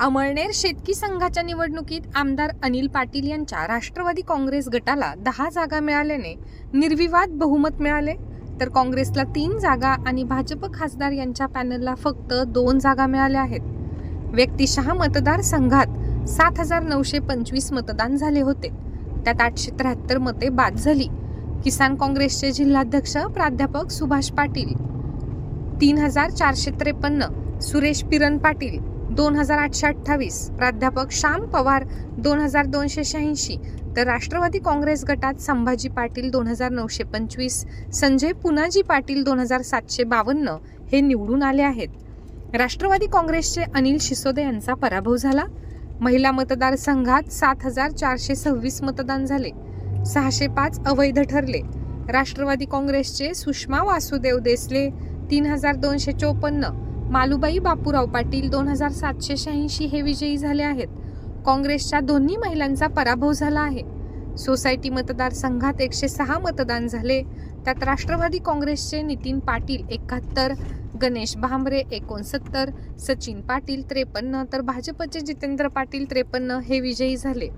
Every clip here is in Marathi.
अमळनेर शेतकी संघाच्या निवडणुकीत आमदार अनिल पाटील यांच्या राष्ट्रवादी काँग्रेस गटाला 10 जागा मिळाल्याने निर्विवाद बहुमत मिळाले, तर काँग्रेसला 3 जागा आणि भाजप खासदार यांच्या पॅनलला फक्त 2 जागा मिळाल्या आहेत. व्यक्तिशः मतदारसंघात 7,925 मतदान झाले होते. त्यात 873 मते बाद झाली. किसान काँग्रेसचे जिल्हाध्यक्ष प्राध्यापक सुभाष पाटील 3,453, सुरेश पिरन पाटील 2,828, प्राध्यापक श्याम पवार 2,286, तर राष्ट्रवादी काँग्रेस गटात संभाजी पाटील 2,925, संजय पुनाजी पाटील 2,752 हे निवडून आले आहेत. राष्ट्रवादी काँग्रेसचे अनिल शिसोदे यांचा पराभव झाला. महिला मतदारसंघात 7,426 मतदान झाले. 605 अवैध ठरले. राष्ट्रवादी काँग्रेसचे सुषमा वासुदेव देसले 3,254, मालुबाई बापूराव पाटील 2,786 हे विजयी झाले आहेत. काँग्रेसच्या दोन्ही महिलांचा पराभव झाला आहे. सोसायटी मतदारसंघात 106 मतदान झाले. त्यात राष्ट्रवादी काँग्रेसचे नितीन पाटील 71, गणेश भांबरे 69, सचिन पाटील 53, तर भाजपचे जितेंद्र पाटील 53 हे विजयी झाले.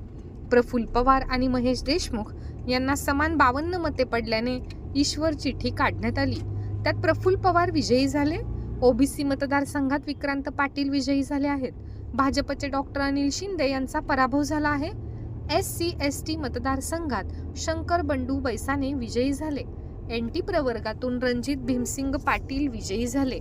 प्रफुल्ल पवार आणि महेश देशमुख यांना समान 52 मते पडल्याने ईश्वर चिठ्ठी काढण्यात आली. त्यात प्रफुल्ल पवार विजयी झाले. ओबीसी मतदारसंघात विक्रांत पाटील विजयी झाले आहेत. भाजपचे डॉक्टर अनिल शिंदे यांचा पराभव झाला आहे. SC/ST मतदारसंघात शंकर बंडू बैसाने विजयी झाले. NT प्रवर्गातून रणजित भीमसिंग पाटील विजयी झाले.